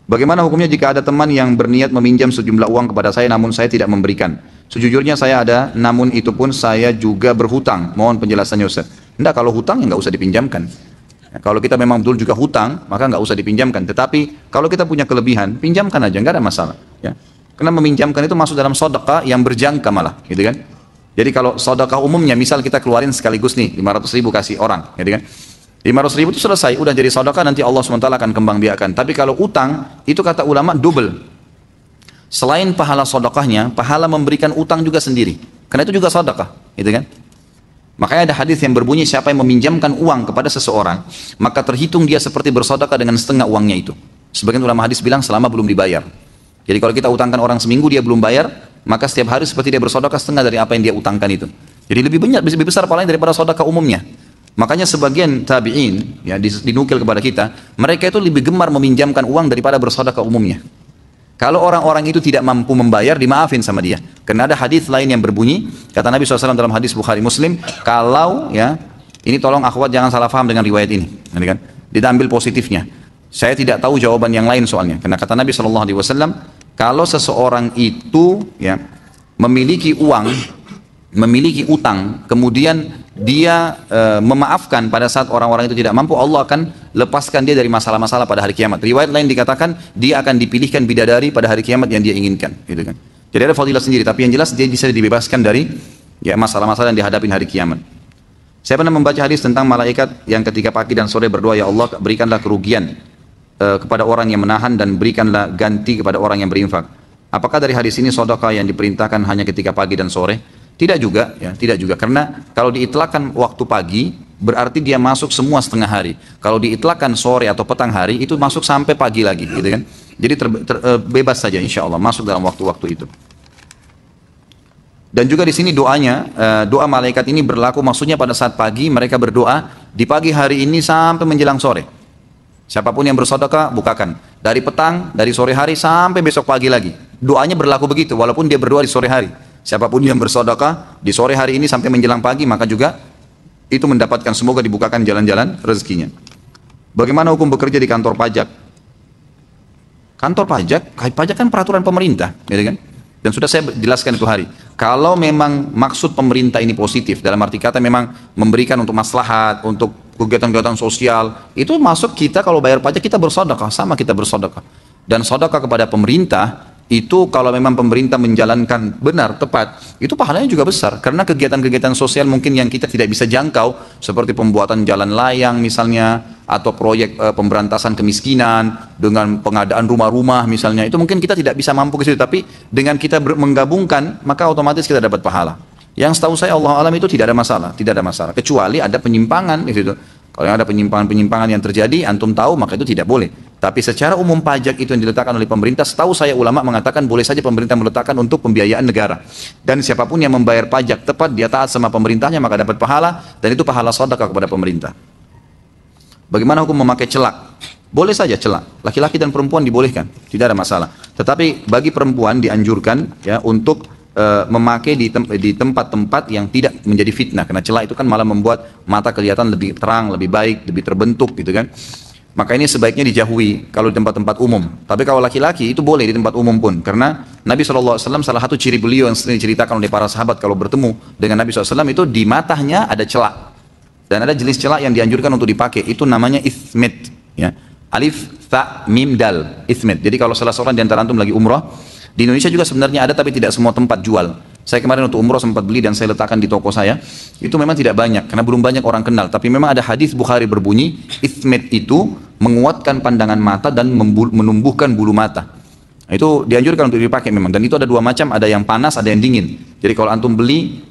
Bagaimana hukumnya jika ada teman yang berniat meminjam sejumlah uang kepada saya namun saya tidak memberikan? Sejujurnya saya ada, namun itu pun saya juga berhutang. Mohon penjelasannya Ustaz. Enggak, kalau hutang ya nggak usah dipinjamkan. Ya, kalau kita memang betul juga hutang, maka nggak usah dipinjamkan. Tetapi kalau kita punya kelebihan, pinjamkan aja, nggak ada masalah. Ya. Karena meminjamkan itu masuk dalam sedekah yang berjangka malah, gitu kan? Jadi kalau sedekah umumnya, misal kita keluarin sekaligus nih 500.000 kasih orang, gitu kan? 500.000 itu selesai, udah jadi sedekah, nanti Allah SWT akan kembang biakan. Tapi kalau utang, itu kata ulama double. Selain pahala sedekahnya, pahala memberikan utang juga sendiri. Karena itu juga sedekah, gitu kan? Makanya ada hadis yang berbunyi, siapa yang meminjamkan uang kepada seseorang, maka terhitung dia seperti bersedekah dengan setengah uangnya itu. Sebagian ulama hadis bilang selama belum dibayar. Jadi kalau kita utangkan orang seminggu dia belum bayar, maka setiap hari seperti dia bersedekah setengah dari apa yang dia utangkan itu. Jadi lebih banyak, lebih besar pahalanya daripada sedekah umumnya. Makanya sebagian tabi'in ya dinukil kepada kita, mereka itu lebih gemar meminjamkan uang daripada bersedekah umumnya. Kalau orang-orang itu tidak mampu membayar, dimaafin sama dia. Karena ada hadis lain yang berbunyi, kata Nabi SAW dalam hadis Bukhari Muslim, kalau ya, ini tolong akhwat jangan salah paham dengan riwayat ini, kan? Diambil positifnya. Saya tidak tahu jawaban yang lain soalnya. Karena kata Nabi SAW, kalau seseorang itu ya memiliki uang, memiliki utang, kemudian dia memaafkan pada saat orang-orang itu tidak mampu, Allah akan lepaskan dia dari masalah-masalah pada hari kiamat. Riwayat lain dikatakan dia akan dipilihkan bidadari pada hari kiamat yang dia inginkan, gitu kan. Jadi ada fadilah sendiri, tapi yang jelas dia bisa dibebaskan dari ya masalah-masalah yang dihadapi hari kiamat. Saya pernah membaca hadis tentang malaikat yang ketika pagi dan sore berdoa, ya Allah berikanlah kerugian kepada orang yang menahan dan berikanlah ganti kepada orang yang berinfak. Apakah dari hadis ini sedekah yang diperintahkan hanya ketika pagi dan sore? Tidak juga, ya, tidak juga. Karena kalau diitlakkan waktu pagi, berarti dia masuk semua setengah hari. Kalau diitlakkan sore atau petang hari, itu masuk sampai pagi lagi, gitu kan? Jadi bebas saja, insya Allah masuk dalam waktu-waktu itu. Dan juga di sini doanya, doa malaikat ini berlaku, maksudnya pada saat pagi mereka berdoa di pagi hari ini sampai menjelang sore. Siapapun yang bersedekah, bukakan. Dari petang, dari sore hari sampai besok pagi lagi. Doanya berlaku begitu, walaupun dia berdoa di sore hari. Siapapun yang bersedekah di sore hari ini sampai menjelang pagi, maka juga itu mendapatkan, semoga dibukakan jalan-jalan rezekinya. Bagaimana hukum bekerja di kantor pajak? Kantor pajak kan peraturan pemerintah, gitu kan? Dan sudah saya jelaskan itu hari. Kalau memang maksud pemerintah ini positif, dalam arti kata memang memberikan untuk maslahat, untuk kegiatan-kegiatan sosial, itu masuk kita kalau bayar pajak kita bersedekah, sama kita bersedekah. Dan sedekah kepada pemerintah, itu kalau memang pemerintah menjalankan benar, tepat, itu pahalanya juga besar. Karena kegiatan-kegiatan sosial mungkin yang kita tidak bisa jangkau, seperti pembuatan jalan layang misalnya, atau proyek pemberantasan kemiskinan, dengan pengadaan rumah-rumah misalnya, itu mungkin kita tidak bisa mampu ke situ, tapi dengan kita menggabungkan, maka otomatis kita dapat pahala. Yang setahu saya Allah alam itu tidak ada masalah, tidak ada masalah, kecuali ada penyimpangan di situ. Kalau yang ada penyimpangan-penyimpangan yang terjadi, antum tahu, maka itu tidak boleh. Tapi secara umum pajak itu yang diletakkan oleh pemerintah, setahu saya ulama mengatakan boleh saja pemerintah meletakkan untuk pembiayaan negara. Dan siapapun yang membayar pajak tepat, dia taat sama pemerintahnya, maka dapat pahala, dan itu pahala sedekah kepada pemerintah. Bagaimana hukum memakai celak? Boleh saja celak, laki-laki dan perempuan dibolehkan, tidak ada masalah. Tetapi bagi perempuan dianjurkan ya untuk memakai di tempat-tempat yang tidak menjadi fitnah, karena celak itu kan malah membuat mata kelihatan lebih terang, lebih baik, lebih terbentuk, gitu kan. Maka ini sebaiknya dijauhi kalau di tempat-tempat umum. Tapi kalau laki-laki itu boleh di tempat umum pun, karena Nabi SAW salah satu ciri beliau yang sering diceritakan oleh para sahabat kalau bertemu dengan Nabi SAW itu di matanya ada celak. Dan ada jenis celak yang dianjurkan untuk dipakai, itu namanya ithmit, ya. Alif, ta, mim, dal, ithmit. Jadi kalau salah seorang di antara antum lagi umrah, di Indonesia juga sebenarnya ada, tapi tidak semua tempat jual. Saya kemarin untuk umrah sempat beli dan saya letakkan di toko saya. Itu memang tidak banyak, karena belum banyak orang kenal. Tapi memang ada hadis Bukhari berbunyi, ithmit itu menguatkan pandangan mata dan menumbuhkan bulu mata. Itu dianjurkan untuk dipakai memang. Dan itu ada dua macam, ada yang panas, ada yang dingin. Jadi kalau antum beli,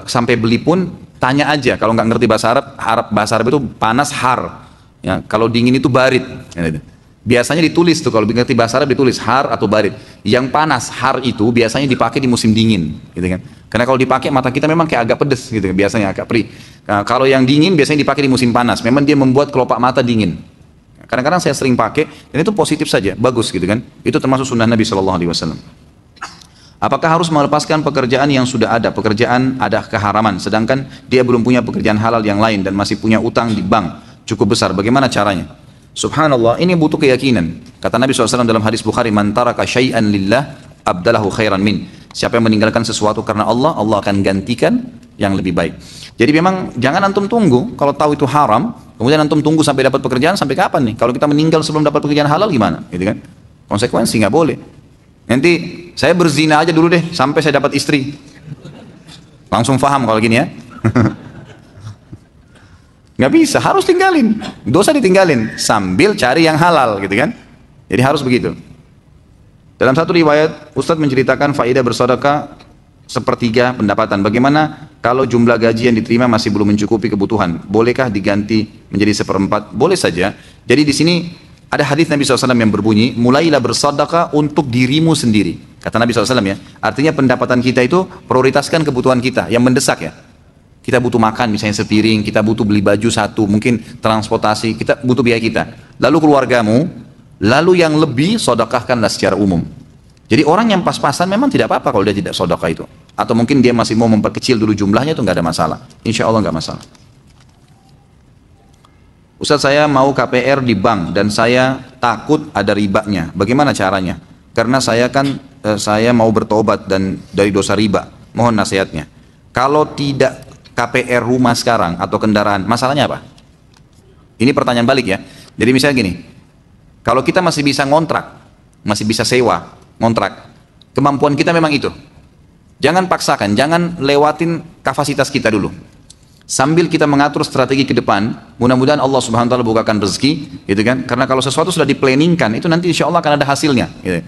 sampai beli pun tanya aja. Kalau nggak ngerti bahasa Arab, bahasa Arab itu panas har. Ya, kalau dingin itu barid. Ya, biasanya ditulis tuh, kalau ngerti bahasa Arab ditulis har atau barid. Yang panas har itu biasanya dipakai di musim dingin, gitu kan? Karena kalau dipakai mata kita memang kayak agak pedes, gitu kan? Biasanya agak perih. Nah, kalau yang dingin biasanya dipakai di musim panas. Memang dia membuat kelopak mata dingin. Kadang-kadang saya sering pakai dan itu positif saja, bagus, gitu kan? Itu termasuk sunnah Nabi SAW. Apakah harus melepaskan pekerjaan yang sudah ada, pekerjaan ada keharaman, sedangkan dia belum punya pekerjaan halal yang lain dan masih punya utang di bank cukup besar? Bagaimana caranya? Subhanallah, ini butuh keyakinan. Kata Nabi SAW dalam hadis Bukhari, man taraka syai'an lillah abdalahu khairan min. Siapa yang meninggalkan sesuatu karena Allah, Allah akan gantikan yang lebih baik. Jadi memang jangan antum tunggu, kalau tahu itu haram, kemudian antum tunggu sampai dapat pekerjaan, sampai kapan nih? Kalau kita meninggal sebelum dapat pekerjaan halal gimana? Gitu kan? Konsekuensi nggak boleh. Nanti saya berzina aja dulu deh, sampai saya dapat istri. Langsung paham kalau gini ya. Nggak bisa, harus tinggalin. Dosa ditinggalin, sambil cari yang halal gitu kan. Jadi harus begitu. Dalam satu riwayat, Ustadz menceritakan faedah bersedekah sepertiga pendapatan. Bagaimana kalau jumlah gaji yang diterima masih belum mencukupi kebutuhan? Bolehkah diganti menjadi seperempat? Boleh saja. Jadi di sini ada hadis Nabi SAW yang berbunyi, mulailah bersedekah untuk dirimu sendiri. Kata Nabi SAW ya, artinya pendapatan kita itu prioritaskan kebutuhan kita yang mendesak ya. Kita butuh makan misalnya sepiring, kita butuh beli baju satu, mungkin transportasi, kita butuh biaya kita. Lalu keluargamu, lalu yang lebih sedekahkanlah secara umum. Jadi orang yang pas-pasan memang tidak apa-apa kalau dia tidak sedekah itu. Atau mungkin dia masih mau memperkecil dulu jumlahnya, itu nggak ada masalah. Insya Allah nggak masalah. Ustaz, saya mau KPR di bank dan saya takut ada ribanya. Bagaimana caranya? Karena saya saya mau bertobat dan dari dosa riba. Mohon nasihatnya. Kalau tidak KPR rumah sekarang atau kendaraan, masalahnya apa? Ini pertanyaan balik ya. Jadi misalnya gini, kalau kita masih bisa ngontrak, masih bisa sewa, ngontrak, kemampuan kita memang itu. Jangan paksakan, jangan lewatin kapasitas kita dulu. Sambil kita mengatur strategi ke depan, mudah-mudahan Allah Subhanahu wa taala bukakan rezeki, gitu kan? Karena kalau sesuatu sudah diplanningkan, itu nanti insya Allah akan ada hasilnya. Gitu.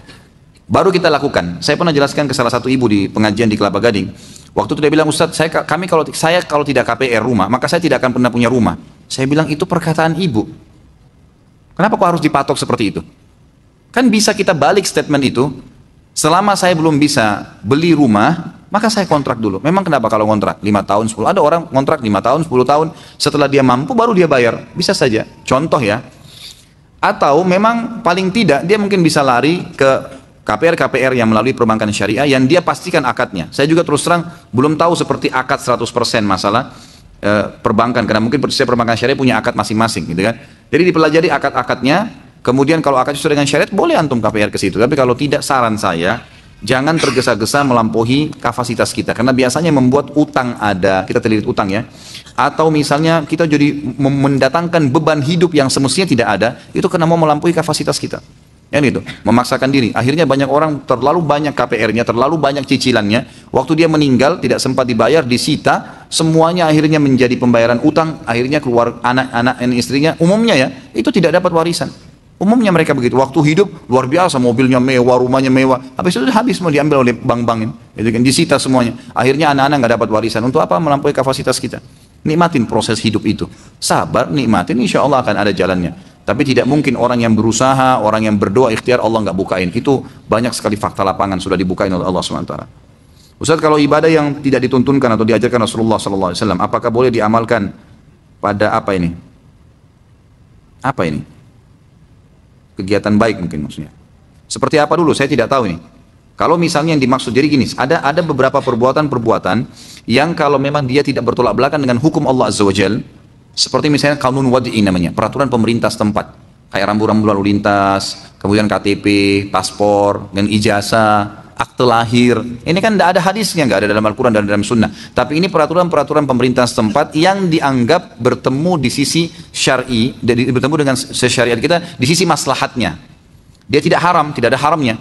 Baru kita lakukan. Saya pernah jelaskan ke salah satu ibu di pengajian di Kelapa Gading. Waktu itu dia bilang, Ustaz, saya kalau tidak KPR rumah, maka saya tidak akan pernah punya rumah. Saya bilang, itu perkataan ibu. Kenapa kok harus dipatok seperti itu? Kan bisa kita balik statement itu, selama saya belum bisa beli rumah, maka saya kontrak dulu. Memang kenapa kalau kontrak 5 tahun, 10, ada orang kontrak 5 tahun, 10 tahun, setelah dia mampu baru dia bayar. Bisa saja, contoh ya. Atau memang paling tidak, dia mungkin bisa lari ke KPR yang melalui perbankan syariah yang dia pastikan akadnya. Saya juga terus terang belum tahu seperti akad 100% masalah perbankan, karena mungkin perbankan syariah punya akad masing-masing gitu kan. Jadi dipelajari akad-akadnya, kemudian kalau akad sesuai dengan syariat boleh antum KPR ke situ. Tapi kalau tidak, saran saya jangan tergesa-gesa melampaui kapasitas kita, karena biasanya membuat utang ada, kita terlilit utang ya. Atau misalnya kita jadi mendatangkan beban hidup yang semestinya tidak ada, itu karena mau melampaui kapasitas kita. Yang itu, memaksakan diri. Akhirnya banyak orang terlalu banyak KPR-nya, terlalu banyak cicilannya. Waktu dia meninggal, tidak sempat dibayar, disita, semuanya akhirnya menjadi pembayaran utang, akhirnya keluar anak-anak dan istrinya, umumnya ya, itu tidak dapat warisan. Umumnya mereka begitu, waktu hidup luar biasa, mobilnya mewah, rumahnya mewah, habis itu habis mau diambil oleh bank-bank itu kan, disita semuanya. Akhirnya anak-anak nggak dapat warisan. Untuk apa? Melampaui kapasitas kita. Nikmatin proses hidup itu. Sabar, nikmatin, insya Allah akan ada jalannya. Tapi tidak mungkin orang yang berusaha, orang yang berdoa ikhtiar Allah nggak bukain. Itu banyak sekali fakta lapangan sudah dibukain oleh Allah SWT. Ustaz, kalau ibadah yang tidak dituntunkan atau diajarkan Rasulullah SAW, apakah boleh diamalkan pada apa ini? Apa ini? Kegiatan baik mungkin maksudnya. Seperti apa dulu? Saya tidak tahu ini. Kalau misalnya yang dimaksud, jadi gini, ada beberapa perbuatan-perbuatan yang kalau memang dia tidak bertolak belakang dengan hukum Allah Azza wa Jalla, seperti misalnya kanun wadi'i namanya, peraturan pemerintah setempat, kayak rambu-rambu lalu lintas, kemudian KTP, paspor, dan ijazah, akte lahir. Ini kan tidak ada hadisnya, nggak ada dalam Al-Quran dan dalam Sunnah. Tapi ini peraturan-peraturan pemerintah setempat yang dianggap bertemu di sisi syar'i, bertemu dengan syariat kita di sisi maslahatnya. Dia tidak haram, tidak ada haramnya,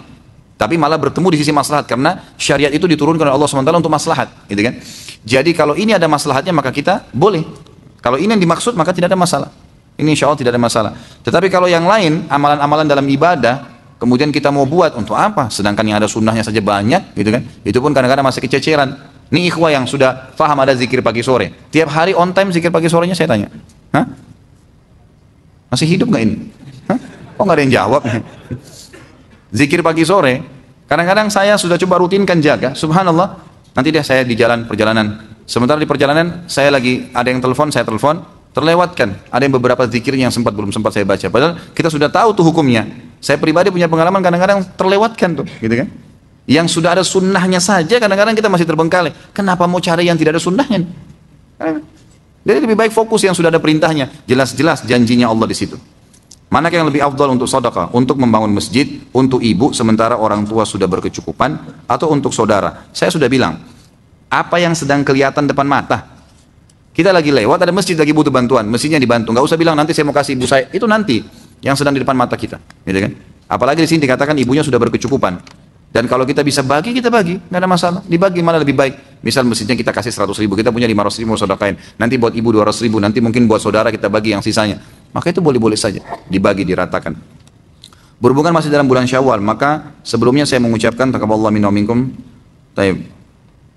tapi malah bertemu di sisi maslahat, karena syariat itu diturunkan oleh Allah SWT untuk maslahat, gitu kan? Jadi kalau ini ada maslahatnya maka kita boleh. Kalau ini yang dimaksud maka tidak ada masalah. Ini insya Allah tidak ada masalah. Tetapi kalau yang lain, amalan-amalan dalam ibadah, kemudian kita mau buat untuk apa? Sedangkan yang ada sunnahnya saja banyak, gitu kan? Itu pun kadang-kadang masih kececeran. Ini ikhwah yang sudah paham ada zikir pagi sore. Tiap hari on time zikir pagi sorenya, saya tanya. Hah? Masih hidup nggak ini? Hah? Kok nggak ada yang jawab? Zikir pagi sore, kadang-kadang saya sudah coba rutinkan jaga. Subhanallah, nanti deh saya di perjalanan. Sementara di perjalanan saya lagi ada yang telepon, saya telepon, terlewatkan. Ada yang beberapa zikir yang belum sempat saya baca. Padahal kita sudah tahu tuh hukumnya. Saya pribadi punya pengalaman kadang-kadang terlewatkan tuh, gitu kan? Yang sudah ada sunnahnya saja kadang-kadang kita masih terbengkalai. Kenapa mau cari yang tidak ada sunnahnya? Jadi lebih baik fokus yang sudah ada perintahnya. Jelas-jelas janjinya Allah di situ. Manakah yang lebih afdal untuk sedekah? Untuk membangun masjid, untuk ibu sementara orang tua sudah berkecukupan, atau untuk saudara? Saya sudah bilang, apa yang sedang kelihatan depan mata. Kita lagi lewat, ada masjid lagi butuh bantuan, masjidnya dibantu. Nggak usah bilang nanti saya mau kasih ibu saya. Itu nanti yang sedang di depan mata kita, gitu kan? Apalagi di sini dikatakan ibunya sudah berkecukupan. Dan kalau kita bisa bagi, kita bagi, nggak ada masalah. Dibagi mana lebih baik. Misal masjidnya kita kasih 100.000, kita punya 500.000 sedekahin. Nanti buat ibu 200.000, nanti mungkin buat saudara kita bagi yang sisanya. Maka itu boleh-boleh saja, dibagi, diratakan. Berhubungan masih dalam bulan Syawal, maka sebelumnya saya mengucapkan taqabbalallahu minna wa minkum. Taib.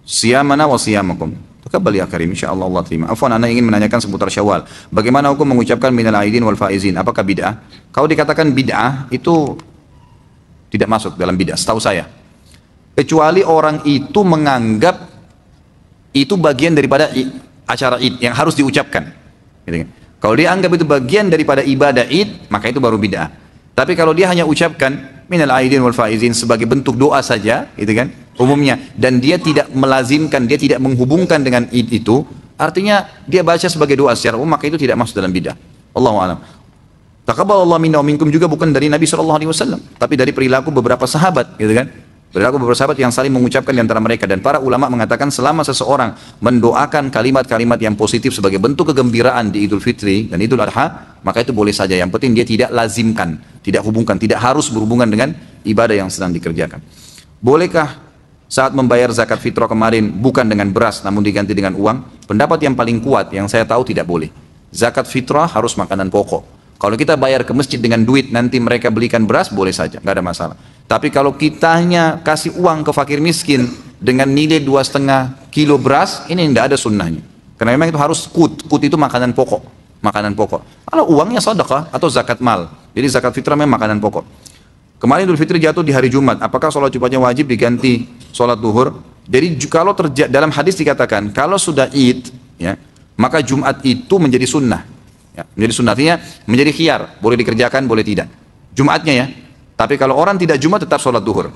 Siyamana wa siyamakum. Taqabbal ya karim, insyaallah Allah terima. Afwan, ana ingin menanyakan seputar Syawal. Bagaimana hukum mengucapkan minal aidin wal faizin? Apakah bid'ah? Kalau dikatakan bid'ah itu tidak masuk dalam bid'ah, setahu saya. Kecuali orang itu menganggap itu bagian daripada acara Id yang harus diucapkan. Gitu kan? Kalau dia anggap itu bagian daripada ibadah Id, maka itu baru bid'ah. Tapi kalau dia hanya ucapkan minal aidin wal faizin sebagai bentuk doa saja, gitu kan? Umumnya, dan dia tidak melazimkan, dia tidak menghubungkan dengan Id itu, artinya dia baca sebagai doa secara umum, maka itu tidak masuk dalam bid'ah. Wallahu a'lam. Taqabbalallahu minna wa minkum juga bukan dari Nabi SAW, tapi dari perilaku beberapa sahabat, gitu kan? Perilaku beberapa sahabat yang saling mengucapkan di antara mereka, dan para ulama mengatakan selama seseorang mendoakan kalimat-kalimat yang positif sebagai bentuk kegembiraan di Idul Fitri dan Idul Adha, maka itu boleh saja. Yang penting dia tidak lazimkan, tidak hubungkan, tidak harus berhubungan dengan ibadah yang sedang dikerjakan. Bolehkah saat membayar zakat fitrah kemarin bukan dengan beras namun diganti dengan uang? Pendapat yang paling kuat yang saya tahu tidak boleh. Zakat fitrah harus makanan pokok. Kalau kita bayar ke masjid dengan duit nanti mereka belikan beras, boleh saja, nggak ada masalah. Tapi kalau kitanya kasih uang ke fakir miskin dengan nilai 2,5 kilo beras, ini tidak ada sunnahnya. Karena memang itu harus kut itu makanan pokok, makanan pokok. Kalau uangnya sedekah atau zakat mal, jadi zakat fitrah memang makanan pokok. Kemarin Idul Fitri jatuh di hari Jumat, apakah sholat Jumatnya wajib diganti sholat duhur? Jadi kalau dalam hadis dikatakan kalau sudah Id, ya, maka Jumat itu menjadi sunnah. Ya, menjadi sunnah, artinya menjadi khiyar, boleh dikerjakan, boleh tidak. Jumatnya ya. Tapi kalau orang tidak Jumat tetap sholat duhur.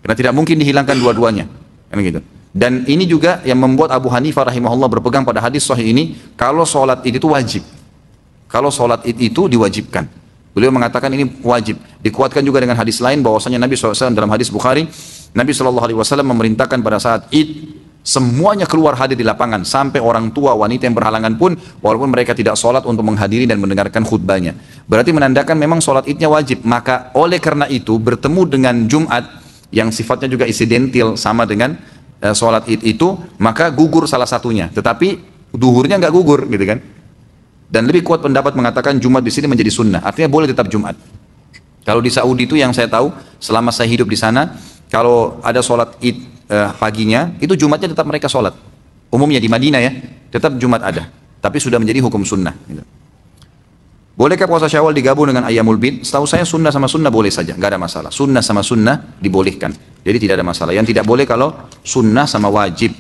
Karena tidak mungkin dihilangkan dua-duanya. Kan gitu. Dan ini juga yang membuat Abu Hanifah rahimahullah berpegang pada hadis sahih ini, kalau sholat Id itu wajib. Kalau sholat Id itu diwajibkan. Beliau mengatakan ini wajib. Dikuatkan juga dengan hadis lain bahwasanya Nabi SAW dalam hadis Bukhari, Nabi SAW memerintahkan pada saat Id semuanya keluar hadir di lapangan, sampai orang tua, wanita yang berhalangan pun, walaupun mereka tidak sholat untuk menghadiri dan mendengarkan khutbahnya. Berarti menandakan memang sholat Idnya wajib. Maka oleh karena itu bertemu dengan Jumat yang sifatnya juga insidental sama dengan sholat Id itu, maka gugur salah satunya. Tetapi duhurnya nggak gugur, gitu kan? Dan lebih kuat pendapat mengatakan Jumat di sini menjadi sunnah. Artinya boleh tetap Jumat. Kalau di Saudi itu yang saya tahu, selama saya hidup di sana, kalau ada sholat Id paginya, itu Jumatnya tetap mereka sholat. Umumnya di Madinah ya, tetap Jumat ada. Tapi sudah menjadi hukum sunnah. Gitu. Bolehkah puasa Syawal digabung dengan Ayyamul Bid? Setahu saya sunnah sama sunnah boleh saja, nggak ada masalah. Sunnah sama sunnah dibolehkan. Jadi tidak ada masalah. Yang tidak boleh kalau sunnah sama wajib.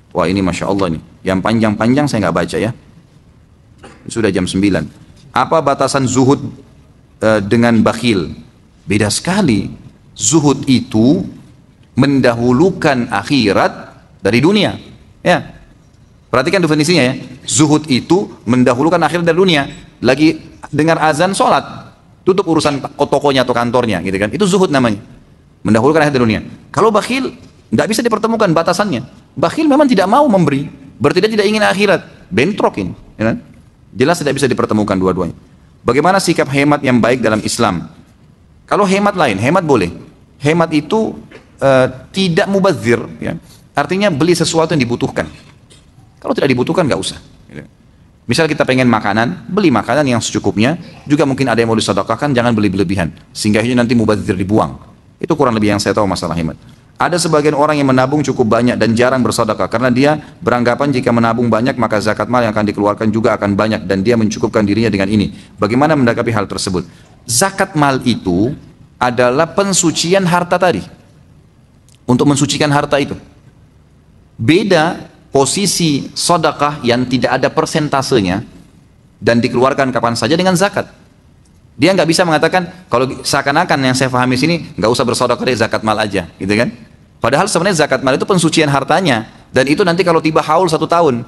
Wah ini Masya Allah nih. Yang panjang-panjang saya nggak baca ya. Sudah jam 9. Apa batasan zuhud dengan bakhil? Beda sekali. Zuhud itu mendahulukan akhirat dari dunia. Ya. Perhatikan definisinya ya. Zuhud itu mendahulukan akhirat dari dunia. Lagi dengar azan sholat, tutup urusan tokonya atau kantornya, gitu kan? Itu zuhud namanya. Mendahulukan akhirat dari dunia. Kalau bakhil, nggak bisa dipertemukan batasannya. Bakhil memang tidak mau memberi, berarti dia tidak ingin akhirat. Bentrokin, ya kan? Jelas tidak bisa dipertemukan dua-duanya. Bagaimana sikap hemat yang baik dalam Islam? Kalau hemat lain, hemat boleh. Hemat itu tidak mubazir, ya. Artinya beli sesuatu yang dibutuhkan. Kalau tidak dibutuhkan nggak usah. Misal kita pengen makanan, beli makanan yang secukupnya. Juga mungkin ada yang mau disedekahkan, jangan beli berlebihan sehingga nanti mubazir dibuang. Itu kurang lebih yang saya tahu masalah hemat. Ada sebagian orang yang menabung cukup banyak dan jarang bersedekah karena dia beranggapan jika menabung banyak maka zakat mal yang akan dikeluarkan juga akan banyak dan dia mencukupkan dirinya dengan ini. Bagaimana mendakapi hal tersebut? Zakat mal itu adalah pensucian harta tadi. Untuk mensucikan harta itu. Beda posisi sedekah yang tidak ada persentasenya dan dikeluarkan kapan saja dengan zakat. Dia nggak bisa mengatakan kalau seakan-akan yang saya pahami sini nggak usah bersedekah deh, zakat mal aja, gitu kan? Padahal sebenarnya zakat mal itu pensucian hartanya dan itu nanti kalau tiba haul 1 tahun.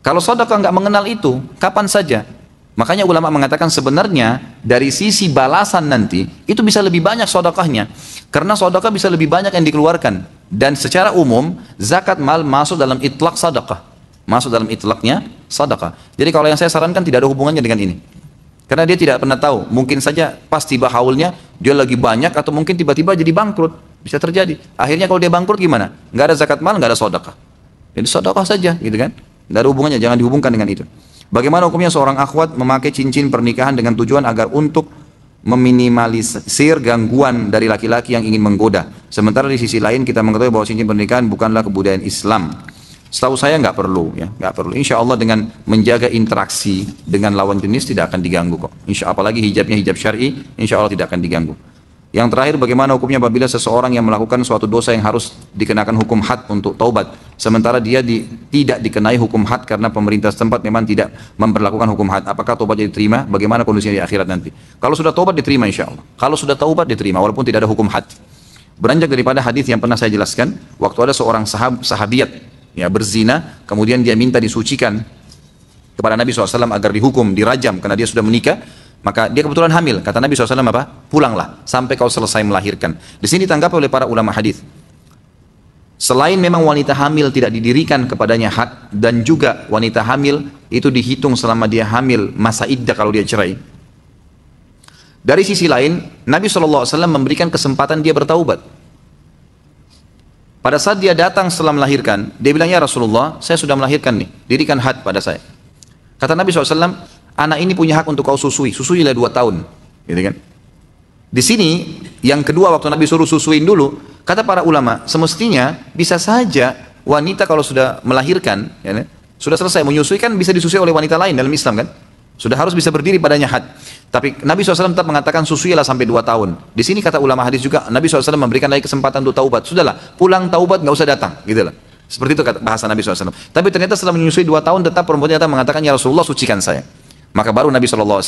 Kalau sedekah nggak mengenal itu, kapan saja. Makanya ulama mengatakan sebenarnya dari sisi balasan nanti itu bisa lebih banyak sedekahnya. Karena sedekah bisa lebih banyak yang dikeluarkan. Dan secara umum zakat mal masuk dalam itlaq sedekah. Masuk dalam itlaqnya sedekah. Jadi kalau yang saya sarankan tidak ada hubungannya dengan ini. Karena dia tidak pernah tahu. Mungkin saja pas tiba haulnya dia lagi banyak atau mungkin tiba-tiba jadi bangkrut. Bisa terjadi. Akhirnya kalau dia bangkrut gimana? Nggak ada zakat mal, nggak ada sedekah. Jadi sedekah saja gitu kan. Nggak ada hubungannya, jangan dihubungkan dengan itu. Bagaimana hukumnya seorang akhwat memakai cincin pernikahan dengan tujuan agar untuk meminimalisir gangguan dari laki-laki yang ingin menggoda. Sementara di sisi lain kita mengetahui bahwa cincin pernikahan bukanlah kebudayaan Islam. Setahu saya nggak perlu, ya, nggak perlu. Insya Allah dengan menjaga interaksi dengan lawan jenis tidak akan diganggu kok. Insya Allah, apalagi hijabnya hijab syar'i, insya Allah tidak akan diganggu. Yang terakhir, bagaimana hukumnya apabila seseorang yang melakukan suatu dosa yang harus dikenakan hukum had untuk taubat, sementara dia tidak dikenai hukum had karena pemerintah setempat memang tidak memperlakukan hukum had. Apakah taubatnya diterima? Bagaimana kondisinya di akhirat nanti? Kalau sudah taubat diterima insya Allah. Kalau sudah taubat diterima walaupun tidak ada hukum had. Beranjak daripada hadis yang pernah saya jelaskan, waktu ada seorang sahabiat ya berzina, kemudian dia minta disucikan kepada Nabi SAW agar dihukum, dirajam karena dia sudah menikah. Maka dia kebetulan hamil, kata Nabi SAW apa? Pulanglah sampai kau selesai melahirkan. Di sini ditanggapi oleh para ulama hadis. Selain memang wanita hamil tidak didirikan kepadanya had, dan juga wanita hamil itu dihitung selama dia hamil masa iddah kalau dia cerai. Dari sisi lain, Nabi SAW memberikan kesempatan dia bertaubat. Pada saat dia datang setelah melahirkan, dia bilang, ya Rasulullah, saya sudah melahirkan nih, dirikan had pada saya. Kata Nabi SAW, anak ini punya hak untuk kau susui, susuilah 2 tahun, gitu kan? Di sini yang kedua waktu Nabi suruh susuin dulu, kata para ulama, semestinya bisa saja wanita kalau sudah melahirkan, ya, sudah selesai menyusui kan bisa disusui oleh wanita lain dalam Islam kan? Sudah harus bisa berdiri padanya had. Tapi Nabi SAW tetap mengatakan susuilah sampai 2 tahun. Di sini kata ulama hadis juga, Nabi SAW memberikan lagi kesempatan untuk taubat. Sudahlah, pulang taubat nggak usah datang, gitu lah. Seperti itu kata bahasa Nabi SAW. Tapi ternyata setelah menyusui 2 tahun tetap perempuan ternyata mengatakan, ya Rasulullah sucikan saya. Maka baru Nabi SAW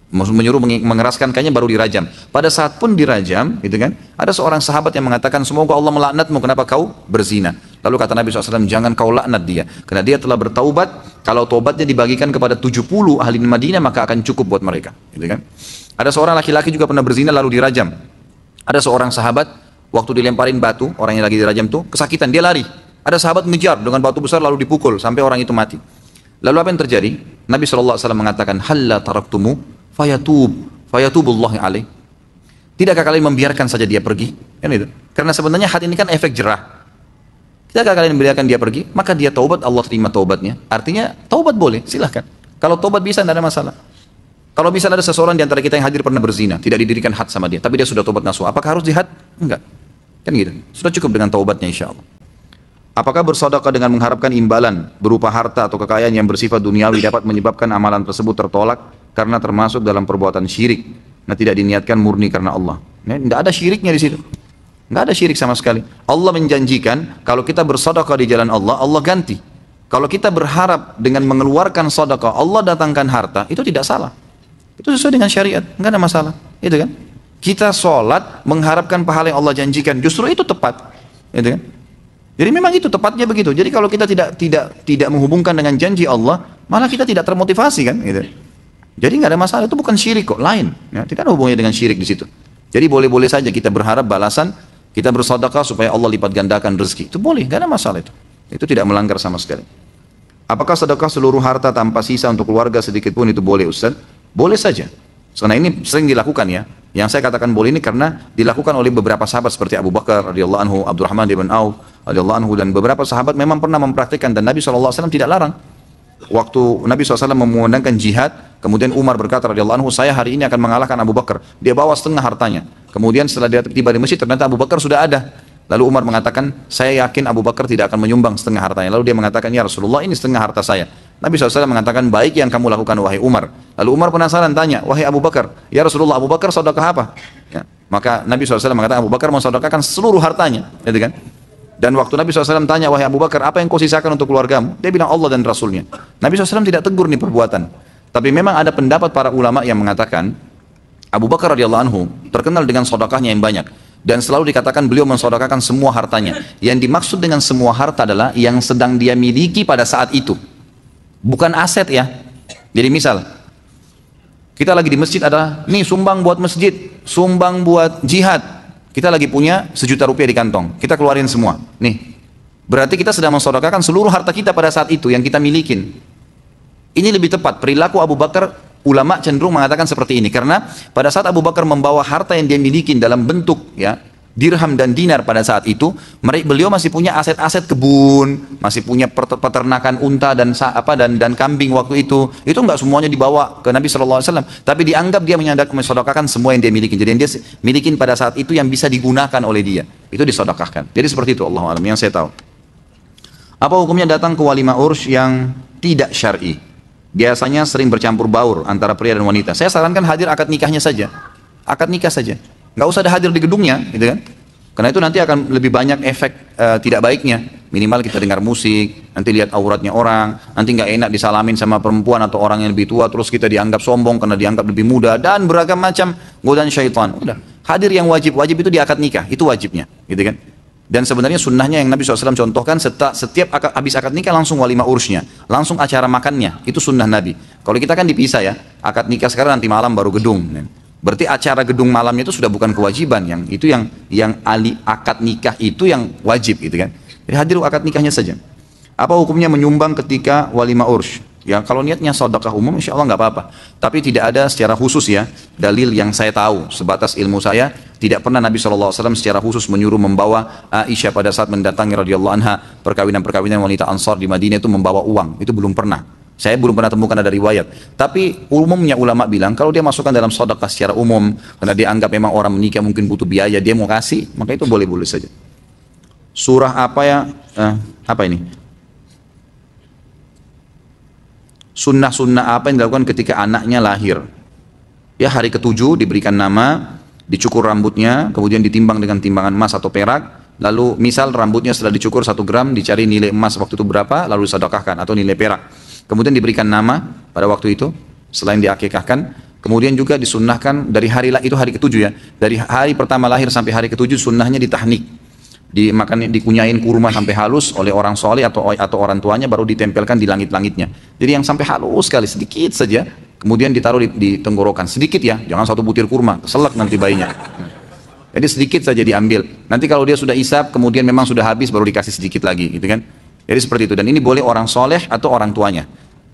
menyuruh mengeraskan kainnya baru dirajam. Pada saat pun dirajam, gitu kan? Ada seorang sahabat yang mengatakan, semoga Allah melaknatmu, kenapa kau berzina? Lalu kata Nabi SAW, jangan kau laknat dia, karena dia telah bertaubat. Kalau taubatnya dibagikan kepada 70 ahli Madinah maka akan cukup buat mereka, gitu kan? Ada seorang laki-laki juga pernah berzina lalu dirajam. Ada seorang sahabat waktu dilemparin batu, orang yang lagi dirajam tuh kesakitan, dia lari. Ada sahabat mengejar dengan batu besar lalu dipukul sampai orang itu mati. Lalu apa yang terjadi? Nabi SAW mengatakan, halla taraktumu fayatubullah alaih. Tidakkah kalian membiarkan saja dia pergi? Kan itu. Karena sebenarnya hati ini kan efek jerah. Tidakkah kalian membiarkan dia pergi? Maka dia taubat, Allah terima taubatnya. Artinya taubat boleh, silahkan. Kalau taubat bisa, tidak ada masalah. Kalau misalnya ada seseorang di antara kita yang hadir pernah berzina, tidak didirikan had sama dia, tapi dia sudah taubat nasuh, apakah harus dihad? Enggak. Kan gitu. Sudah cukup dengan taubatnya insya Allah. Apakah bersedekah dengan mengharapkan imbalan berupa harta atau kekayaan yang bersifat duniawi dapat menyebabkan amalan tersebut tertolak karena termasuk dalam perbuatan syirik? Nah, tidak diniatkan murni karena Allah. Tidak ada syiriknya di situ. Tidak ada syirik sama sekali. Allah menjanjikan kalau kita bersedekah di jalan Allah, Allah ganti. Kalau kita berharap dengan mengeluarkan sedekah, Allah datangkan harta, itu tidak salah. Itu sesuai dengan syariat, nggak ada masalah. Itu kan? Kita sholat mengharapkan pahala yang Allah janjikan, justru itu tepat. Itu kan? Jadi memang itu tepatnya begitu. Jadi kalau kita tidak menghubungkan dengan janji Allah, malah kita tidak termotivasi kan? Gitu. Jadi nggak ada masalah, itu bukan syirik kok, lain. Ya, tidak ada hubungannya dengan syirik di situ. Jadi boleh-boleh saja kita berharap balasan, kita bersedekah supaya Allah lipat gandakan rezeki. Itu boleh, nggak ada masalah itu. Itu tidak melanggar sama sekali. Apakah sedekah seluruh harta tanpa sisa untuk keluarga sedikit pun itu boleh Ustaz? Boleh saja. Karena ini sering dilakukan ya. Yang saya katakan boleh ini karena dilakukan oleh beberapa sahabat seperti Abu Bakar radhiyallahu anhu, Abdurrahman bin Auf radhiyallahu anhu, dan beberapa sahabat memang pernah mempraktikkan, dan Nabi SAW tidak larang. Waktu Nabi SAW memandangkan jihad, kemudian Umar berkata radhiyallahu anhu, saya hari ini akan mengalahkan Abu Bakar. Dia bawa setengah hartanya. Kemudian setelah dia tiba di masjid ternyata Abu Bakar sudah ada. Lalu Umar mengatakan, saya yakin Abu Bakar tidak akan menyumbang setengah hartanya. Lalu dia mengatakan, ya Rasulullah, ini setengah harta saya. Nabi SAW mengatakan, baik yang kamu lakukan wahai Umar. Lalu Umar penasaran tanya, wahai Abu Bakar, ya Rasulullah, Abu Bakar sedekah apa? Ya. Maka Nabi SAW mengatakan, Abu Bakar mensedekahkan seluruh hartanya, gitu kan? Dan waktu Nabi SAW tanya, wahai Abu Bakar, apa yang kau sisakan untuk keluargamu? Dia bilang Allah dan Rasulnya. Nabi SAW tidak tegur nih perbuatan. Tapi memang ada pendapat para ulama yang mengatakan, Abu Bakar radhiyallahu anhu terkenal dengan sedekahnya yang banyak. Dan selalu dikatakan beliau mensedekahkan semua hartanya. Yang dimaksud dengan semua harta adalah yang sedang dia miliki pada saat itu. Bukan aset ya. Jadi misal, Kita lagi di masjid ada, nih sumbang buat masjid, sumbang buat jihad. Kita lagi punya 1 juta rupiah di kantong, kita keluarin semua. Nih, berarti kita sedang mensedekahkan seluruh harta kita pada saat itu yang kita milikin. Ini lebih tepat, perilaku Abu Bakar, ulama cenderung mengatakan seperti ini. Karena pada saat Abu Bakar membawa harta yang dia milikin dalam bentuk ya dirham dan dinar pada saat itu, beliau masih punya aset-aset kebun, masih punya peternakan unta dan kambing waktu itu. Itu enggak semuanya dibawa ke Nabi SAW, tapi dianggap dia mensedekahkan semua yang dia miliki. Jadi yang dia milikin pada saat itu yang bisa digunakan oleh dia, itu disedekahkan. Jadi seperti itu, Allahu a'lam, yang saya tahu. Apa hukumnya datang ke walimah urs yang tidak syar'i? Biasanya sering bercampur baur antara pria dan wanita. Saya sarankan hadir akad nikahnya saja, akad nikah saja. Nggak usah ada hadir di gedungnya, gitu kan? Karena itu nanti akan lebih banyak efek tidak baiknya. Minimal kita dengar musik, nanti lihat auratnya orang, nanti nggak enak disalamin sama perempuan atau orang yang lebih tua, terus kita dianggap sombong karena dianggap lebih muda, dan beragam macam godaan syaitan. Udah, hadir yang wajib itu di akad nikah, itu wajibnya, gitu kan? Dan sebenarnya sunnahnya yang Nabi SAW contohkan, setiap habis akad nikah langsung walimah ursnya, langsung acara makannya, itu sunnah Nabi. Kalau kita kan dipisah ya, akad nikah sekarang nanti malam baru gedung. Berarti acara gedung malamnya itu sudah bukan kewajiban, yang akad nikah itu yang wajib, gitu kan? Jadi hadir akad nikahnya saja. Apa hukumnya menyumbang ketika walimah urs? Ya kalau niatnya sedekah umum insya Allah nggak apa-apa. Tapi tidak ada secara khusus ya dalil yang saya tahu, sebatas ilmu saya tidak pernah Nabi SAW secara khusus menyuruh membawa Aisyah pada saat mendatangi radhiyallahu anha perkawinan wanita Ansar di Madinah itu membawa uang, itu belum pernah. Saya belum pernah temukan ada riwayat. Tapi umumnya ulama bilang kalau dia masukkan dalam sedekah secara umum karena dia anggap memang orang menikah mungkin butuh biaya, dia mau kasih, maka itu boleh-boleh saja. Surah apa ya? Apa ini? Sunnah-sunnah apa yang dilakukan ketika anaknya lahir? Ya hari ke-7 diberikan nama, dicukur rambutnya, kemudian ditimbang dengan timbangan emas atau perak. Lalu misal rambutnya setelah dicukur 1 gram, dicari nilai emas waktu itu berapa, lalu disedekahkan atau nilai perak. Kemudian diberikan nama pada waktu itu, selain diakikahkan. Kemudian juga disunnahkan dari itu hari ke-7 ya, dari hari pertama lahir sampai hari ke-7 sunnahnya ditahnik. Dikunyain kurma sampai halus oleh orang soleh atau orang tuanya, baru ditempelkan di langit-langitnya. Jadi yang sampai halus sekali, sedikit saja, kemudian ditaruh di tenggorokan, sedikit ya, jangan 1 butir kurma, keselak nanti bayinya. Jadi sedikit saja diambil. Nanti kalau dia sudah isap, kemudian memang sudah habis, baru dikasih sedikit lagi, gitu kan? Jadi seperti itu. Dan ini boleh orang soleh atau orang tuanya.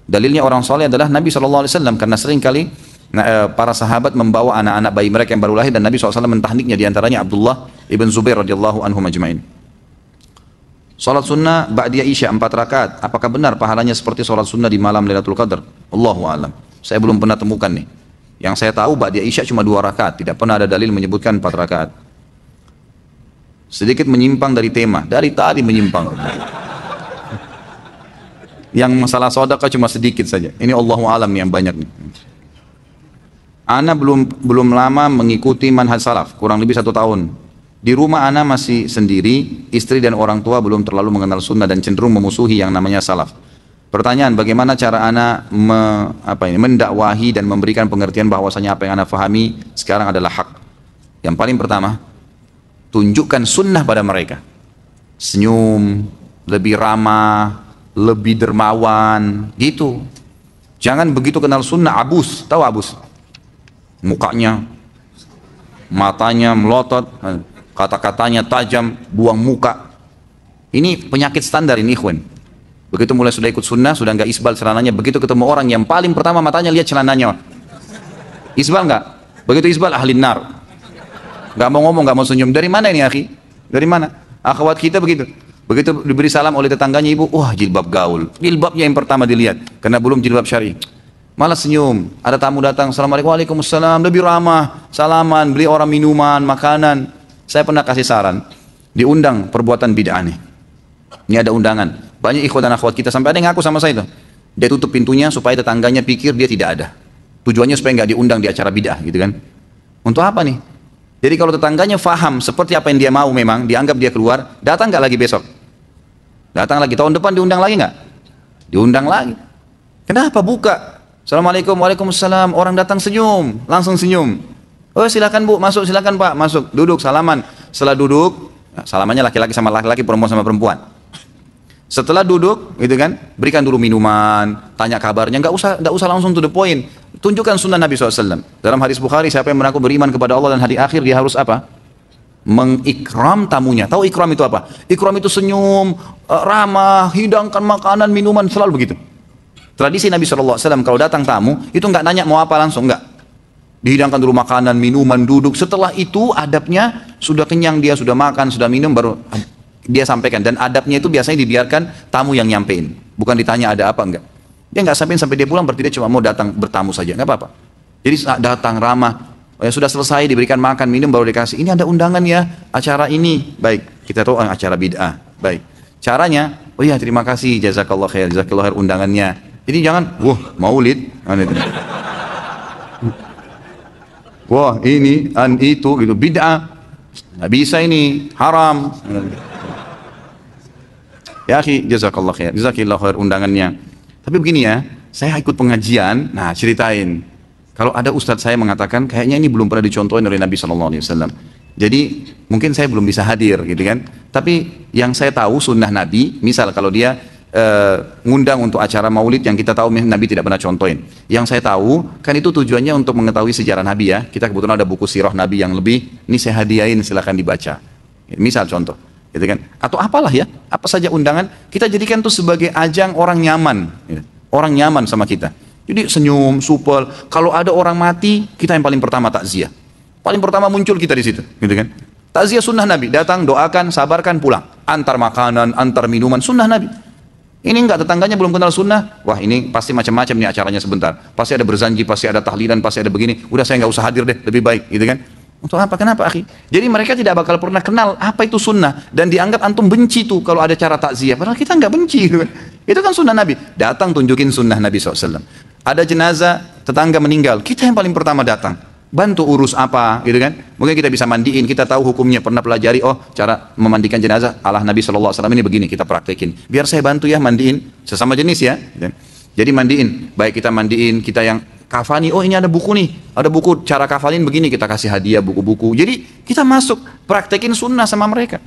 Dalilnya orang soleh adalah Nabi SAW, karena sering kali para sahabat membawa anak-anak bayi mereka yang baru lahir, dan Nabi SAW mentahniknya, diantaranya Abdullah ibn Zubair radhiyallahu anhu majma'in. Salat sunnah ba'diyah isya 4 rakaat, apakah benar pahalanya seperti salat sunnah di malam Lailatul Qadar? Allahu a'lam. Saya belum pernah temukan nih. Yang saya tahu ba'diyah isya cuma 2 rakaat, tidak pernah ada dalil menyebutkan 4 rakaat. Sedikit menyimpang dari tema, dari tadi menyimpang. Yang masalah sedekah cuma sedikit saja. Ini Allahu a'lam yang banyak nih. Ana belum lama mengikuti manhaj salaf, kurang lebih 1 tahun. Di rumah ana masih sendiri, istri dan orang tua belum terlalu mengenal sunnah dan cenderung memusuhi yang namanya salaf. Pertanyaan, bagaimana cara ana mendakwahi dan memberikan pengertian bahwasanya apa yang ana fahami sekarang adalah hak? Yang paling pertama, tunjukkan sunnah pada mereka. Senyum, lebih ramah, lebih dermawan, gitu. Jangan begitu kenal sunnah abus, tahu abus? Mukanya, matanya melotot, kata-katanya tajam, buang muka. Ini penyakit standar ini, ikhwan. Begitu mulai sudah ikut sunnah, sudah nggak isbal celananya, begitu ketemu orang yang paling pertama matanya lihat celananya. Isbal nggak? Begitu isbal ahli nar. Nggak mau ngomong, nggak mau senyum. Dari mana ini akhi? Dari mana? Akhwat kita begitu. Begitu diberi salam oleh tetangganya ibu, wah jilbab gaul. Jilbabnya yang pertama dilihat, karena belum jilbab syari. Malah senyum, ada tamu datang, assalamualaikum, waalaikumsalam, lebih ramah, salaman, beli orang minuman, makanan. Saya pernah kasih saran, diundang perbuatan bid'ah nih. Ini ada undangan, banyak ikhwan dan akhwat kita, sampai ada yang ngaku sama saya itu. Dia tutup pintunya supaya tetangganya pikir dia tidak ada. Tujuannya supaya nggak diundang di acara bid'ah, gitu kan. Untuk apa nih? Jadi kalau tetangganya faham seperti apa yang dia mau memang, dianggap dia keluar, datang nggak lagi besok? Datang lagi, tahun depan diundang lagi nggak? Diundang lagi. Kenapa buka? Assalamualaikum, waalaikumsalam, orang datang senyum, langsung senyum. Oh silakan bu, masuk, silakan pak, masuk, duduk, salaman. Setelah duduk, salamannya laki-laki sama laki-laki, perempuan sama perempuan. Setelah duduk, gitu kan, berikan dulu minuman, tanya kabarnya, nggak usah langsung to the point. tunjukkan sunnah Nabi SAW. Dalam hadis Bukhari, siapa yang mengaku beriman kepada Allah dan hari akhir, dia harus apa? Mengikram tamunya. Tahu ikram itu apa? Ikram itu senyum, ramah, hidangkan makanan, minuman, selalu begitu. Tradisi Nabi SAW, kalau datang tamu, itu nggak nanya mau apa langsung, nggak. Dihidangkan dulu makanan, minuman, duduk. Setelah itu adabnya, sudah kenyang dia, sudah makan, sudah minum, baru dia sampaikan. Dan adabnya itu biasanya dibiarkan tamu yang nyampein. Bukan ditanya ada apa, enggak. Dia nggak sampai dia pulang, berarti dia cuma mau datang bertamu saja, nggak apa-apa. Jadi datang ramah, sudah selesai diberikan makan, minum, baru dikasih. Ini ada undangan ya, acara ini. Baik, kita tahu acara bid'ah. Baik. Caranya, oh iya terima kasih, jazakallah khair, jazakallah khair undangannya. Jadi jangan, wah maulid. Wah ini, itu, gitu, bid'ah. Nggak bisa ini, haram. Ya akhi, jazakallah khair, jazakallah khair undangannya. Tapi begini ya, saya ikut pengajian, nah ceritain. Kalau ada ustadz saya mengatakan, kayaknya ini belum pernah dicontohin oleh Nabi SAW. Jadi mungkin saya belum bisa hadir gitu kan. Tapi yang saya tahu sunnah Nabi, misal kalau dia ngundang untuk acara maulid yang kita tahu Nabi tidak pernah contohin. Yang saya tahu, kan itu tujuannya untuk mengetahui sejarah Nabi ya. Kita kebetulan ada buku sirah Nabi yang lebih, ini saya hadiahin silahkan dibaca. Misal contoh. Gitu kan? Atau apalah ya, apa saja undangan, kita jadikan itu sebagai ajang orang nyaman. Gitu. Orang nyaman sama kita. Jadi senyum, supel. Kalau ada orang mati, kita yang paling pertama takziah. Paling pertama muncul kita di situ, gitu kan? Takziah sunnah Nabi, datang, doakan, sabarkan, pulang. Antar makanan, antar minuman, sunnah Nabi. Ini enggak, tetangganya belum kenal sunnah. Wah ini pasti macam-macam nih acaranya sebentar. Pasti ada berzanji, pasti ada tahlilan, pasti ada begini. Udah saya nggak usah hadir deh, lebih baik, gitu kan? Untuk apa? Kenapa, akhi? Jadi mereka tidak bakal pernah kenal apa itu sunnah. Dan dianggap antum benci tuh kalau ada cara takziah. Padahal kita nggak benci, gitu kan? Itu kan sunnah Nabi. Datang tunjukin sunnah Nabi SAW. Ada jenazah, tetangga meninggal, kita yang paling pertama datang. Bantu urus apa, gitu kan? Mungkin kita bisa mandiin, kita tahu hukumnya, pernah pelajari, oh cara memandikan jenazah, ala Nabi SAW ini begini, kita praktekin. Biar saya bantu ya mandiin, sesama jenis ya. Jadi mandiin, baik kita mandiin, kita yang kafani, oh ini ada buku nih, ada buku cara kafalin begini, kita kasih hadiah buku-buku. Jadi kita masuk, praktekin sunnah sama mereka.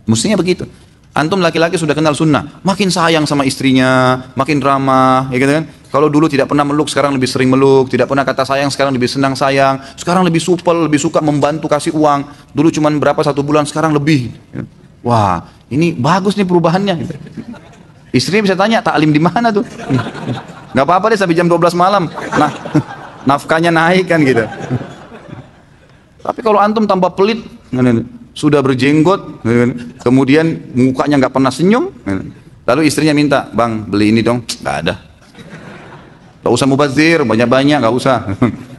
Mestinya begitu. Antum laki-laki sudah kenal sunnah, makin sayang sama istrinya, makin ramah, ya gitu kan? Kalau dulu tidak pernah meluk, sekarang lebih sering meluk. Tidak pernah kata sayang, sekarang lebih senang sayang. Sekarang lebih supel, lebih suka membantu kasih uang. Dulu cuma berapa 1 bulan, sekarang lebih. Wah, ini bagus nih perubahannya. Istrinya bisa tanya, taklim di mana tuh? Gak apa-apa deh sampai jam 12 malam. Nah, nafkahnya naik kan gitu. Tapi kalau antum tambah pelit, sudah berjenggot, kemudian mukanya nggak pernah senyum, lalu istrinya minta, bang beli ini dong, nggak ada. Gak usah mubazir, banyak-banyak, gak usah.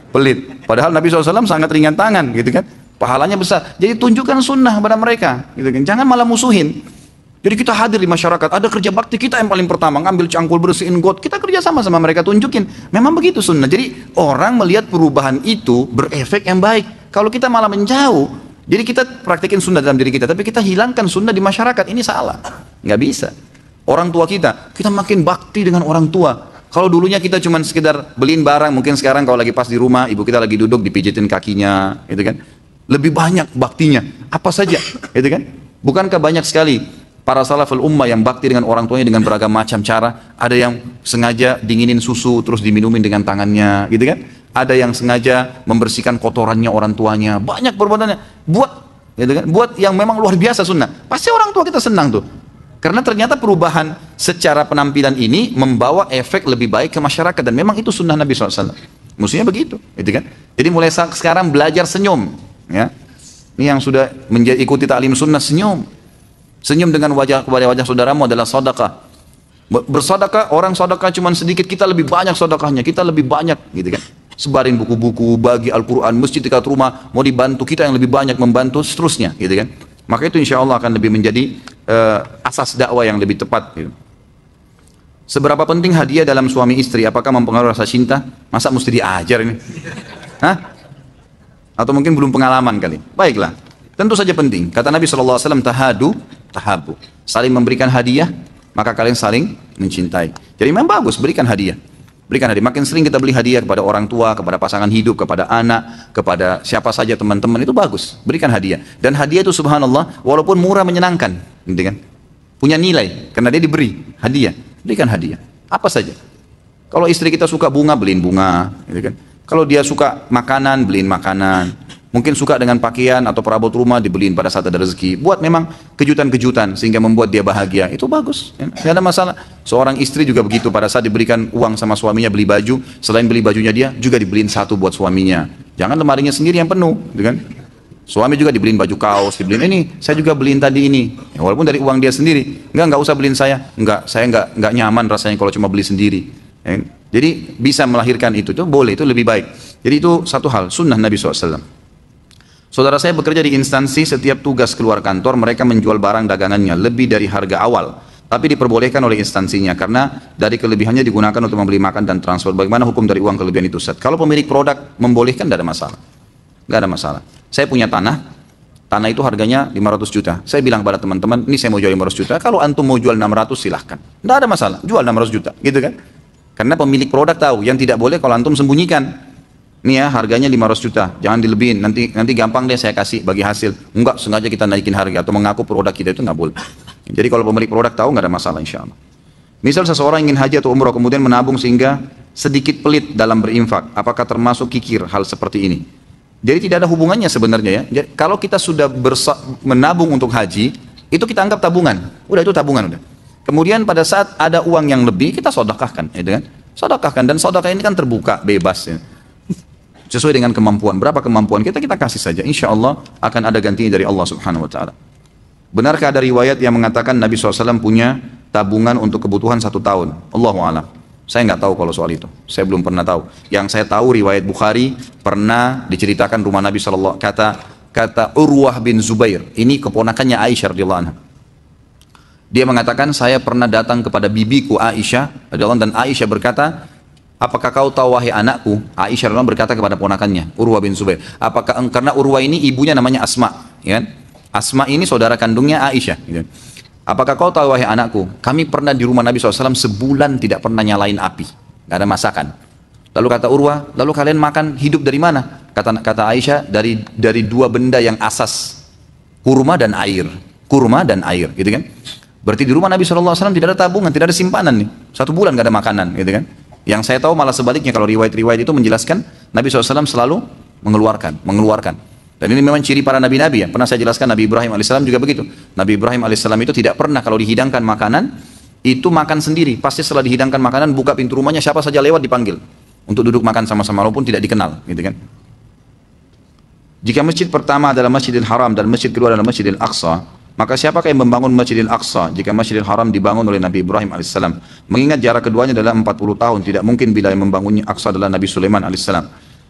Pelit. Padahal Nabi SAW sangat ringan tangan, gitu kan. Pahalanya besar. Jadi tunjukkan sunnah kepada mereka, gitu kan. Jangan malah musuhin. Jadi kita hadir di masyarakat, ada kerja bakti kita yang paling pertama, ngambil cangkul, bersihin got, kita kerja sama mereka, tunjukin. Memang begitu sunnah. Jadi orang melihat perubahan itu berefek yang baik. Kalau kita malah menjauh, jadi kita praktekin sunnah dalam diri kita, tapi kita hilangkan sunnah di masyarakat, ini salah. Nggak bisa. Orang tua kita makin bakti dengan orang tua. Kalau dulunya kita cuma sekedar beliin barang, mungkin sekarang kalau lagi pas di rumah, ibu kita lagi duduk, dipijitin kakinya, gitu kan. Lebih banyak baktinya, apa saja, gitu kan. Bukankah banyak sekali para salaful ummah yang bakti dengan orang tuanya dengan beragam macam cara. Ada yang sengaja dinginin susu, terus diminumin dengan tangannya, gitu kan. Ada yang sengaja membersihkan kotorannya orang tuanya, banyak perbuatannya. Gitu kan? Buat yang memang luar biasa sunnah. Pasti orang tua kita senang tuh. Karena ternyata perubahan secara penampilan ini membawa efek lebih baik ke masyarakat, dan memang itu sunnah Nabi SAW. Mestinya begitu, gitu kan? Jadi mulai sekarang belajar senyum, ya. Ini yang sudah ikuti taklim sunnah, senyum. Senyum dengan wajah kepada wajah saudaramu adalah sedekah. Bersedekah, orang sedekah cuma sedikit, kita lebih banyak sedekahnya, kita lebih banyak, gitu kan? Sebarin buku-buku, bagi Al-Quran, masjid dekat rumah, mau dibantu, kita yang lebih banyak membantu, seterusnya, gitu kan? Maka itu insya Allah akan lebih menjadi asas dakwah yang lebih tepat, gitu. Seberapa penting hadiah dalam suami istri? Apakah mempengaruhi rasa cinta? Masa mesti diajar ini? Hah? Atau mungkin belum pengalaman kali? Baiklah, tentu saja penting. Kata Nabi SAW, tahadu, tahabu. Saling memberikan hadiah, maka kalian saling mencintai. Jadi memang bagus, berikan hadiah. Berikan hadiah. Makin sering kita beli hadiah kepada orang tua, kepada pasangan hidup, kepada anak, kepada siapa saja teman-teman, itu bagus. Berikan hadiah. Dan hadiah itu subhanallah, walaupun murah menyenangkan, gitu kan? Punya nilai, karena dia diberi hadiah. Berikan hadiah. Apa saja. Kalau istri kita suka bunga, beliin bunga, gitu kan. Kalau dia suka makanan, beliin makanan. Mungkin suka dengan pakaian atau perabot rumah, dibeliin pada saat ada rezeki. Buat memang kejutan-kejutan sehingga membuat dia bahagia. Itu bagus, ya. Tidak ada masalah. Seorang istri juga begitu, pada saat diberikan uang sama suaminya beli baju, selain beli bajunya dia, juga dibeliin satu buat suaminya. Jangan lemarinya sendiri yang penuh, gitu kan. Suami juga dibeliin baju kaos, dibeliin ini, saya juga beliin tadi ini. Ya, walaupun dari uang dia sendiri. Enggak usah beliin saya. Enggak, saya enggak nyaman rasanya kalau cuma beli sendiri. Ya. Jadi bisa melahirkan itu boleh, itu lebih baik. Jadi itu satu hal, sunnah Nabi SAW. Saudara saya bekerja di instansi, setiap tugas keluar kantor mereka menjual barang dagangannya lebih dari harga awal, tapi diperbolehkan oleh instansinya karena dari kelebihannya digunakan untuk membeli makan dan transfer. Bagaimana hukum dari uang kelebihan itu, Ustaz? Kalau pemilik produk membolehkan, tidak ada masalah. Tidak ada masalah. Saya punya tanah itu harganya 500 juta. Saya bilang kepada teman-teman, ini saya mau jual 500 juta, kalau antum mau jual 600 silahkan. Tidak ada masalah, jual 600 juta, gitu kan? Karena pemilik produk tahu, yang tidak boleh kalau antum sembunyikan. Ini ya harganya 500 juta, jangan dilebihin, nanti gampang deh saya kasih bagi hasil. Enggak, sengaja kita naikin harga atau mengaku produk kita itu nggak boleh. Jadi kalau pemilik produk tahu nggak ada masalah insya Allah. Misal seseorang ingin haji atau umrah kemudian menabung sehingga sedikit pelit dalam berinfak, apakah termasuk kikir hal seperti ini? Jadi tidak ada hubungannya sebenarnya ya. Jadi, kalau kita sudah menabung untuk haji, itu kita anggap tabungan. Udah itu tabungan udah. Kemudian pada saat ada uang yang lebih kita sedekahkan, ya kan? Sedekahkan, dan sedekah ini kan terbuka, bebas ya. Sesuai dengan kemampuan. Berapa kemampuan kita kasih saja. Insya Allah akan ada gantinya dari Allah Subhanahu Wa Taala. Benarkah ada riwayat yang mengatakan Nabi SAW punya tabungan untuk kebutuhan 1 tahun? Allahu a'lam. Saya nggak tahu kalau soal itu. Saya belum pernah tahu. Yang saya tahu riwayat Bukhari pernah diceritakan rumah Nabi SAW. Kata Urwah bin Zubair. Ini keponakannya Aisyah radhiyallahu anha. Dia mengatakan, saya pernah datang kepada bibiku Aisyah radhiyallahu anha, dan Aisyah berkata, apakah kau tahu wahai anakku? Aisyah berkata kepada ponakannya Urwah bin Zubair, karena Urwah ini ibunya namanya Asma, ya kan? Asma ini saudara kandungnya Aisyah, gitu. Apakah kau tahu wahai anakku, kami pernah di rumah Nabi SAW sebulan tidak pernah nyalain api, nggak ada masakan. Lalu kata Urwah, lalu kalian makan hidup dari mana? Kata Aisyah, dari 2 benda yang asas, kurma dan air, gitu kan? Berarti di rumah Nabi SAW tidak ada tabungan, tidak ada simpanan nih, 1 bulan nggak ada makanan, gitu kan? Yang saya tahu malah sebaliknya, kalau riwayat-riwayat itu menjelaskan Nabi SAW selalu mengeluarkan. Dan ini memang ciri para nabi-nabi ya. Pernah saya jelaskan Nabi Ibrahim AS juga begitu. Nabi Ibrahim AS itu tidak pernah kalau dihidangkan makanan, itu makan sendiri. Pasti setelah dihidangkan makanan, buka pintu rumahnya, siapa saja lewat dipanggil untuk duduk makan sama-sama walaupun tidak dikenal, gitu kan. Jika masjid pertama adalah Masjidil Haram dan masjid kedua adalah Masjidil Aqsa, maka siapakah yang membangun Masjidil Aqsa jika Masjidil Haram dibangun oleh Nabi Ibrahim AS? Mengingat jarak keduanya adalah 40 tahun, tidak mungkin bila yang membangunnya Aqsa adalah Nabi Sulaiman AS.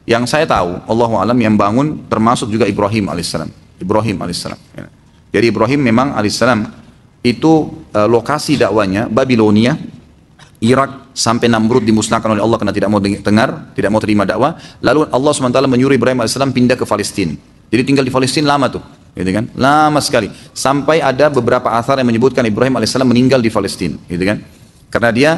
Yang saya tahu, Allahu a'lam, yang bangun termasuk juga Ibrahim AS. Ya. Jadi Ibrahim memang AS itu lokasi dakwanya Babilonia, Irak, sampai Namrud dimusnahkan oleh Allah karena tidak mau dengar, tidak mau terima dakwah. Lalu Allah SWT menyuruh Ibrahim AS pindah ke Palestina. Jadi tinggal di Palestina lama tuh, gitu kan? Lama sekali. Sampai ada beberapa athar yang menyebutkan Ibrahim AS meninggal di Palestina, gitu kan? Karena dia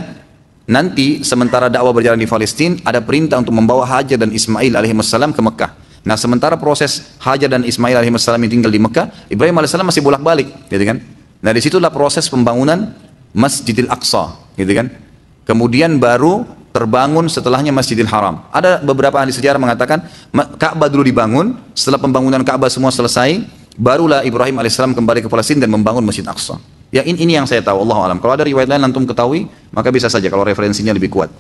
nanti sementara dakwah berjalan di Palestina, ada perintah untuk membawa Hajar dan Ismail alaihissalam ke Mekah. Nah sementara proses Hajar dan Ismail alaihissalam yang tinggal di Mekah, Ibrahim alaihissalam masih bolak-balik, gitu kan? Nah disitulah proses pembangunan Masjidil Aqsa, gitu kan? Kemudian baru terbangun setelahnya Masjidil Haram. Ada beberapa ahli sejarah mengatakan Ka'bah dulu dibangun, setelah pembangunan Ka'bah semua selesai, barulah Ibrahim alaihissalam kembali ke Palestina dan membangun Masjid Aqsa. Ya ini yang saya tahu, Allahu a'lam. Kalau ada riwayat lain antum ketahui, maka bisa saja kalau referensinya lebih kuat.